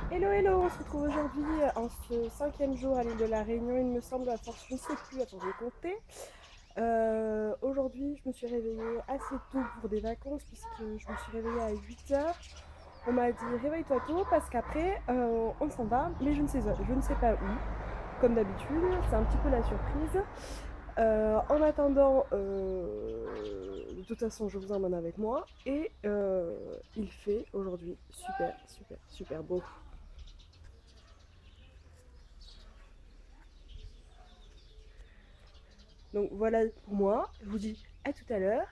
Hello hello, on se retrouve aujourd'hui en ce cinquième jour à l'île de la Réunion, il me semble, à force, je ne sais plus, attends, je vais compter. Aujourd'hui, je me suis réveillée assez tôt pour des vacances puisque je me suis réveillée à 8 heures. On m'a dit réveille-toi tôt parce qu'après on s'en va, mais je ne sais pas où. Comme d'habitude, c'est un petit peu la surprise. En attendant, de toute façon, je vous emmène avec moi et il fait aujourd'hui super, super, super beau. Donc voilà pour moi, je vous dis à tout à l'heure.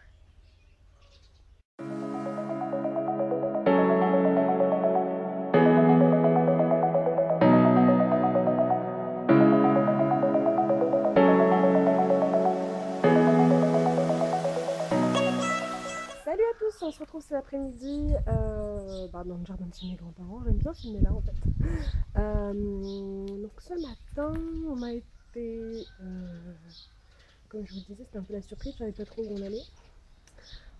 Salut à tous, on se retrouve cet après-midi dans le jardin de chez mes grands-parents. J'aime bien filmer là en fait. Donc ce matin, on a été, comme je vous le disais, c'était un peu la surprise, je savais pas trop où on allait.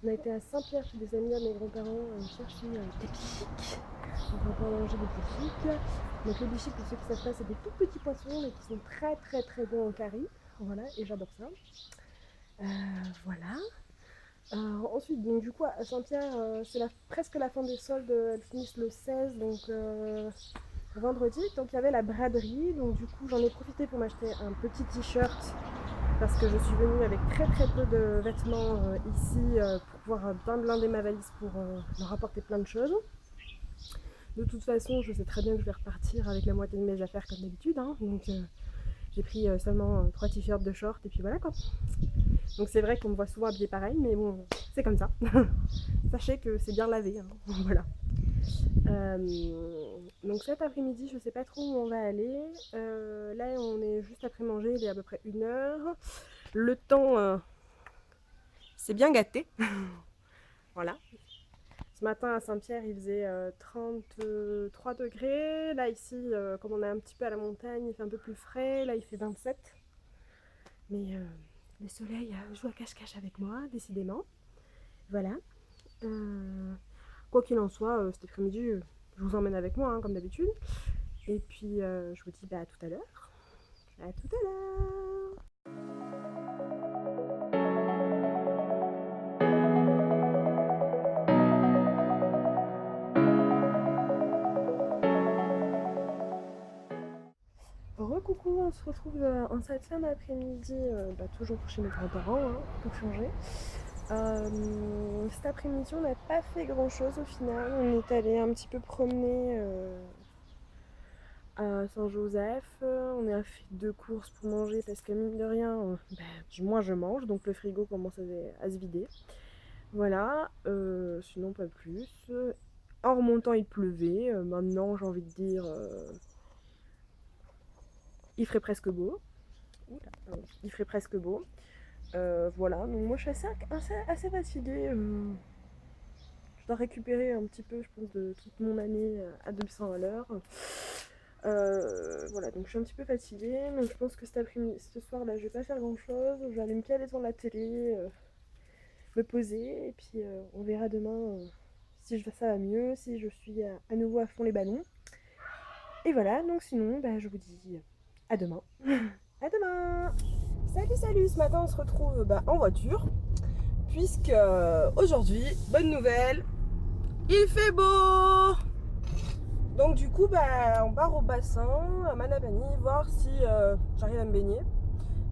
On a été à Saint-Pierre chez des amis à mes grands-parents chercher des bichiques. Donc on va manger des bichiques. Donc les bichiques, pour ceux qui savent pas, c'est des tout petits poissons mais qui sont très très très bons en curry. Voilà, et j'adore ça. Voilà. Ensuite, donc du coup, à Saint-Pierre, c'est presque la fin des soldes. Elles finissent le 16, donc vendredi. Donc il y avait la braderie. Donc du coup, j'en ai profité pour m'acheter un petit t-shirt parce que je suis venue avec très très peu de vêtements ici pour pouvoir bien blinder ma valise pour leur apporter plein de choses. De toute façon, je sais très bien que je vais repartir avec la moitié de mes affaires comme d'habitude. Hein, donc j'ai pris seulement 3 t-shirts, 2 shorts et puis voilà quoi. Donc c'est vrai qu'on me voit souvent habillée pareil, mais bon, c'est comme ça. Sachez que c'est bien lavé. Hein. Voilà. Donc cet après-midi, je sais pas trop où on va aller. Là, on est juste après manger, il est à peu près 1 heure. Le temps, c'est bien gâté. Voilà. Ce matin à Saint-Pierre, il faisait 33 degrés. Là, ici, comme on est un petit peu à la montagne, il fait un peu plus frais. Là, il fait 27. Mais le soleil joue à cache-cache avec moi, décidément. Voilà. Quoi qu'il en soit, cet après-midi, je vous emmène avec moi, hein, comme d'habitude. Et puis, je vous dis à tout à l'heure. À tout à l'heure. Recoucou, on se retrouve en cette fin d'après-midi, toujours chez mes grands-parents, hein, pour changer. Cet après-midi, on n'a pas fait grand-chose au final. On est allé un petit peu promener à Saint-Joseph. On a fait 2 courses pour manger parce que mine de rien, moi je mange, donc le frigo commence à se vider. Voilà, sinon pas plus. En remontant, il pleuvait. Maintenant, j'ai envie de dire, il ferait presque beau. Oula, il ferait presque beau. Voilà, donc moi je suis assez fatiguée. Je dois récupérer un petit peu, je pense, de toute mon année à 200 à l'heure. Voilà, donc je suis un petit peu fatiguée, donc je pense que cet après-midi, ce soir-là, je vais pas faire grand-chose. Je vais aller me caler devant la télé, me poser, et puis on verra demain si ça va mieux, si je suis à nouveau à fond les ballons. Et voilà, donc sinon, je vous dis à demain. À demain. Salut, salut. Ce matin, on se retrouve en voiture, puisque aujourd'hui, bonne nouvelle, il fait beau. Donc du coup, on part au bassin à Manabani, voir si j'arrive à me baigner,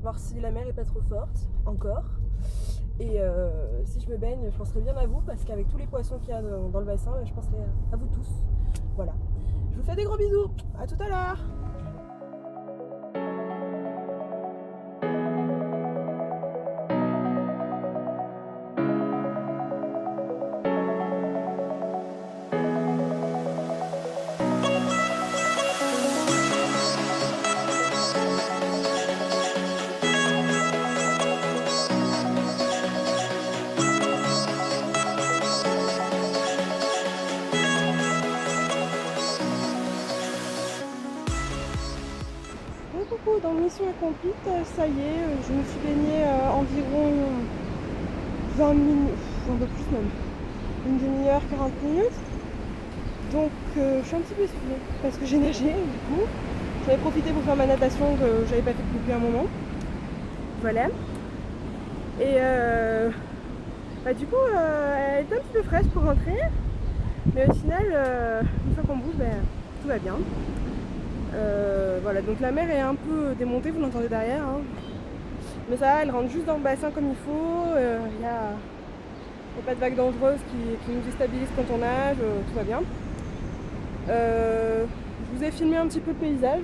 voir si la mer est pas trop forte encore. Et si je me baigne, je penserai bien à vous parce qu'avec tous les poissons qu'il y a dans le bassin, je penserai à vous tous. Voilà. Je vous fais des gros bisous. À tout à l'heure. Bon, coucou, donc mission accomplie, ça y est, je me suis baignée environ 20 minutes, un peu plus même, une demi-heure, 40 minutes. Donc je suis un petit peu essoufflée parce que j'ai nagé du coup. J'en ai profité pour faire ma natation que j'avais pas faite depuis un moment. Voilà. Et du coup elle était un petit peu fraîche pour rentrer. Mais au final, une fois qu'on bouge, tout va bien. Voilà, donc la mer est un peu démontée, vous l'entendez derrière. Hein. Mais ça va, elle rentre juste dans le bassin comme il faut. Il n'y a pas de vagues dangereuses qui nous déstabilisent quand on nage, tout va bien. Je vous ai filmé un petit peu le paysage.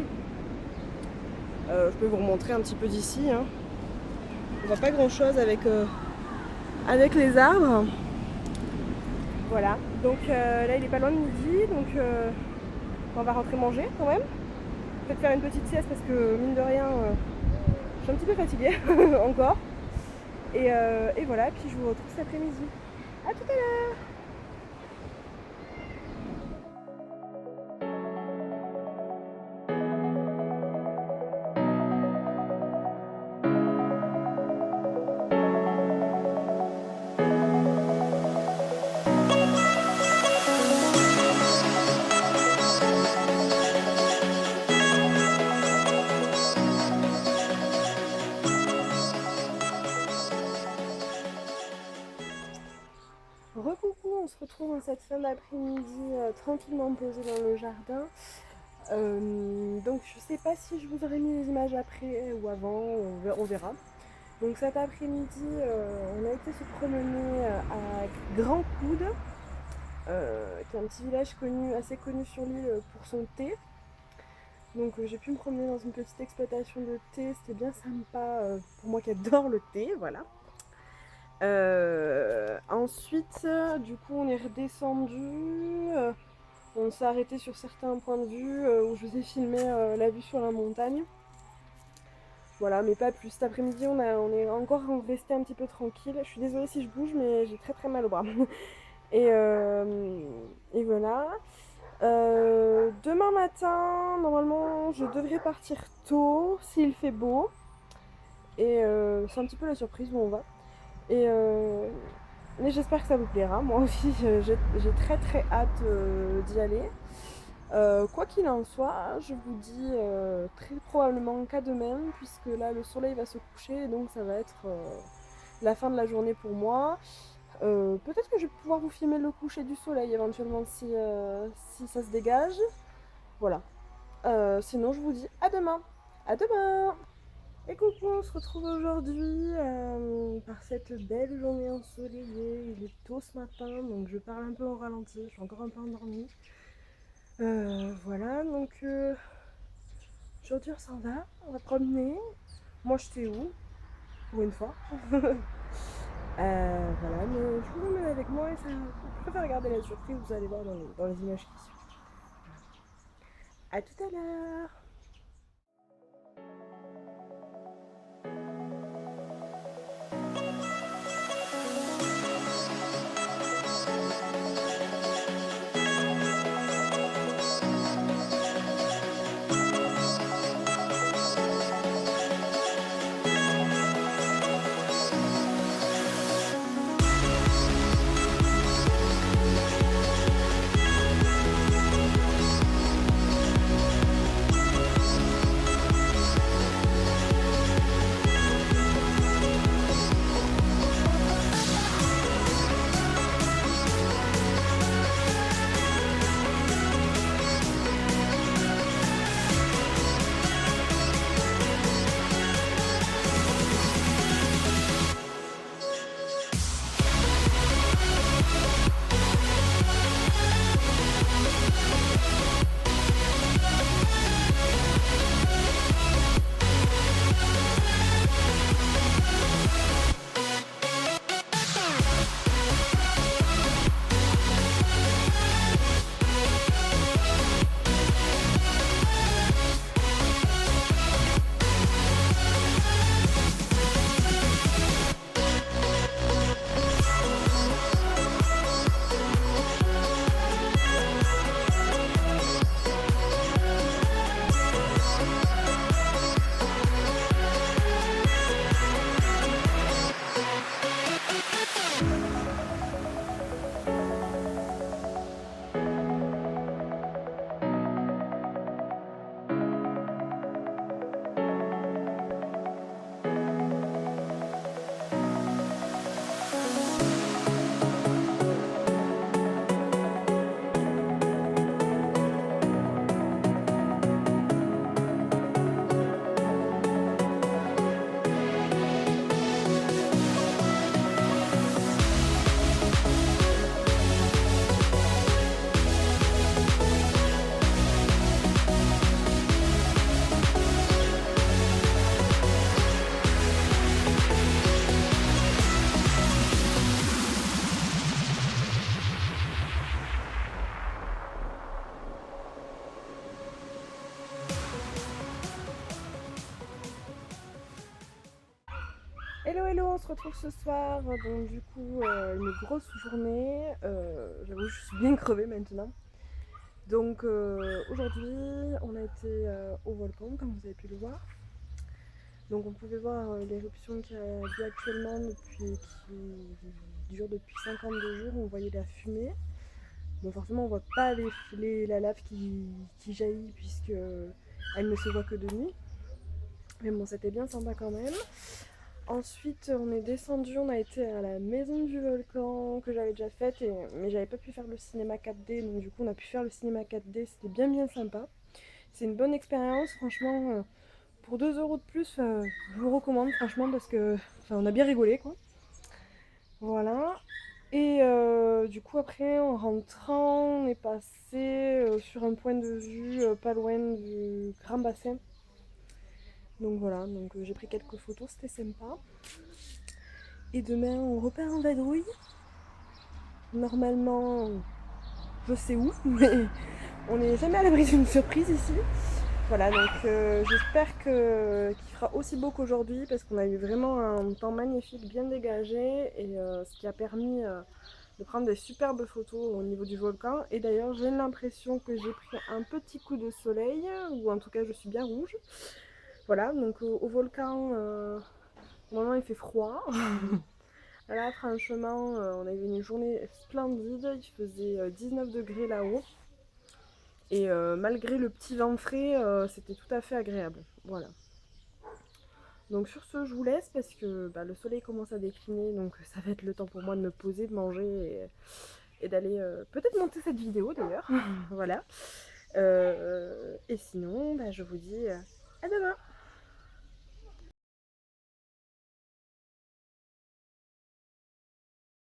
Je peux vous remontrer un petit peu d'ici. Hein. On voit pas grand chose avec les arbres. Voilà, donc là il est pas loin de midi, donc on va rentrer manger quand même. Peut-être faire une petite sieste parce que mine de rien, je suis un petit peu fatiguée encore. Et voilà, puis je vous retrouve cet après-midi. A tout à l'heure. Recoucou, on se retrouve en cette fin d'après-midi tranquillement posée dans le jardin. Donc je sais pas si je vous aurais mis les images après ou avant, on verra. Donc cet après-midi, on a été se promener à Grand Coude, qui est un petit village assez connu sur l'île pour son thé. Donc j'ai pu me promener dans une petite exploitation de thé, c'était bien sympa pour moi qui adore le thé, voilà. Ensuite, du coup, on est redescendu. On s'est arrêté sur certains points de vue où je vous ai filmé la vue sur la montagne. Voilà, mais pas plus. Cet après-midi, on est encore resté un petit peu tranquille. Je suis désolée si je bouge, mais j'ai très très mal au bras. Et voilà. Demain matin, normalement, je devrais partir tôt s'il fait beau. Et c'est un petit peu la surprise où on va. Mais j'espère que ça vous plaira. Moi aussi, j'ai très très hâte d'y aller. Quoi qu'il en soit, je vous dis très probablement qu'à demain, puisque là le soleil va se coucher, donc ça va être la fin de la journée pour moi. Peut-être que je vais pouvoir vous filmer le coucher du soleil éventuellement si ça se dégage. Voilà. Sinon, je vous dis à demain. À demain! Et coucou, on se retrouve aujourd'hui par cette belle journée ensoleillée. Il est tôt ce matin, donc je parle un peu au ralenti, je suis encore un peu endormie. Voilà, donc aujourd'hui on s'en va, on va promener. Moi j'étais où? Pour une fois. Voilà, mais je vous emmène avec moi et ça, je préfère regarder la surprise, vous allez voir dans les images qui suivent. A tout à l'heure! retrouve ce soir, donc du coup une grosse journée, j'avoue je suis bien crevée maintenant. Donc aujourd'hui on a été au volcan comme vous avez pu le voir. Donc on pouvait voir l'éruption qui a lieu actuellement qui dure depuis 52 jours, on voyait la fumée. Bon forcément on voit pas la lave qui jaillit puisque elle ne se voit que de nuit. Mais bon c'était bien sympa quand même. Ensuite, on est descendu, on a été à la maison du volcan que j'avais déjà faite, mais j'avais pas pu faire le cinéma 4D, donc du coup on a pu faire le cinéma 4D, c'était bien sympa. C'est une bonne expérience, franchement, pour 2 € de plus, je vous recommande franchement parce que on a bien rigolé quoi. Voilà. Et du coup après en rentrant, on est passé sur un point de vue pas loin du Grand Bassin. Donc voilà, donc j'ai pris quelques photos, c'était sympa. Et demain, on repart en vadrouille. Normalement, je sais où, mais on n'est jamais à l'abri d'une surprise ici. Voilà, donc j'espère qu'il fera aussi beau qu'aujourd'hui parce qu'on a eu vraiment un temps magnifique, bien dégagé et ce qui a permis de prendre des superbes photos au niveau du volcan. Et d'ailleurs, j'ai l'impression que j'ai pris un petit coup de soleil, ou en tout cas, je suis bien rouge. Voilà, donc au volcan, au moment il fait froid. Là, franchement, on a eu une journée splendide. Il faisait 19 degrés là-haut. Et malgré le petit vent frais, c'était tout à fait agréable. Voilà. Donc sur ce, je vous laisse parce que le soleil commence à décliner. Donc ça va être le temps pour moi de me poser, de manger et d'aller peut-être monter cette vidéo d'ailleurs. Voilà. Et sinon, je vous dis à demain.